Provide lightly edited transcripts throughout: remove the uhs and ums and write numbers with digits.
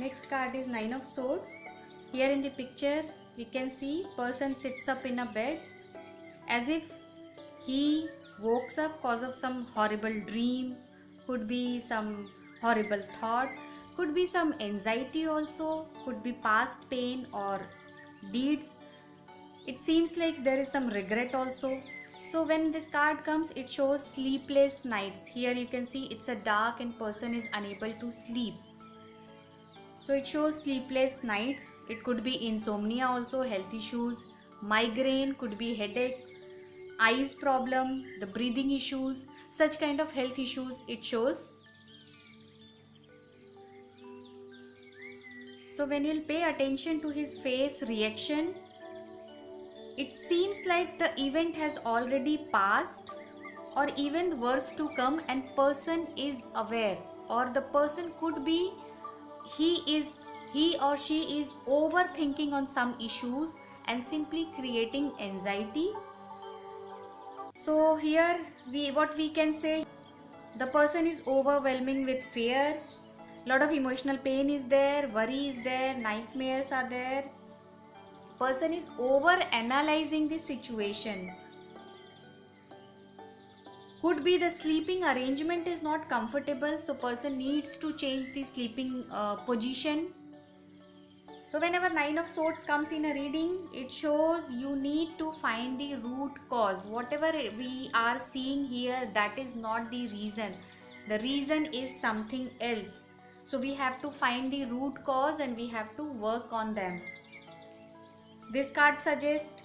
Next card is Nine of Swords. Here in the picture we can see person sits up in a bed as if he wakes up cause of some horrible dream, could be some horrible thought, could be some anxiety also, could be past pain or deeds. It seems like there is some regret also. So when this card comes, it shows sleepless nights. Here you can see it's a dark and person is unable to sleep. So it shows sleepless nights. It could be insomnia also, health issues, migraine, could be headache, eyes problem, the breathing issues, such kind of health issues it shows. So when you'll pay attention to his face reaction, it seems like the event has already passed or even worse to come, and person is aware, or the person could be he or she is overthinking on some issues and simply creating anxiety. So here what we can say, the person is overwhelming with fear, lot of emotional pain is there, worry is there, nightmares are there. Person is over analyzing the situation. Could be the sleeping arrangement is not comfortable, so person needs to change the sleeping position. So whenever Nine of Swords comes in a reading, it shows you need to find the root cause. Whatever we are seeing here, that is not the reason. The reason is something else. So we have to find the root cause and we have to work on them. This card suggests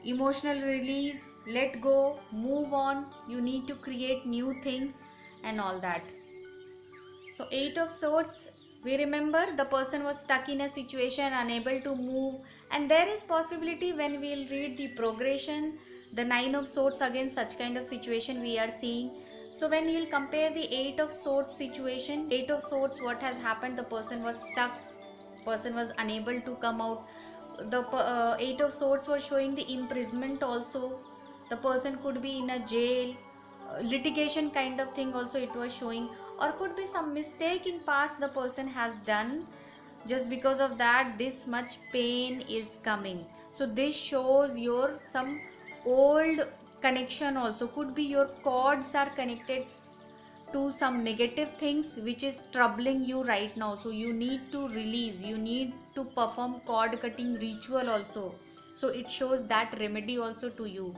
emotional release, let go, move on, you need to create new things and all that. So Eight of Swords, we remember the person was stuck in a situation, unable to move, and there is possibility when we will read the progression, the Nine of Swords again such kind of situation we are seeing. So when you will compare the Eight of Swords situation, Eight of Swords, what has happened, the person was stuck, person was unable to come out. The Eight of Swords was showing the imprisonment also, the person could be in a jail, litigation kind of thing also it was showing, or could be some mistake in past the person has done, just because of that this much pain is coming. So this shows your some old connection also, could be your cords are connected to some negative things which is troubling you right now, so you need to release, you need to perform cord cutting ritual also. So it shows that remedy also to you.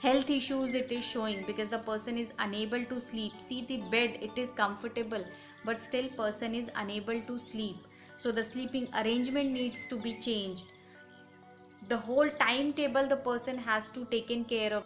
Health issues it is showing because the person is unable to sleep. See the bed, it is comfortable but still person is unable to sleep, so the sleeping arrangement needs to be changed. The whole timetable the person has to taken care of.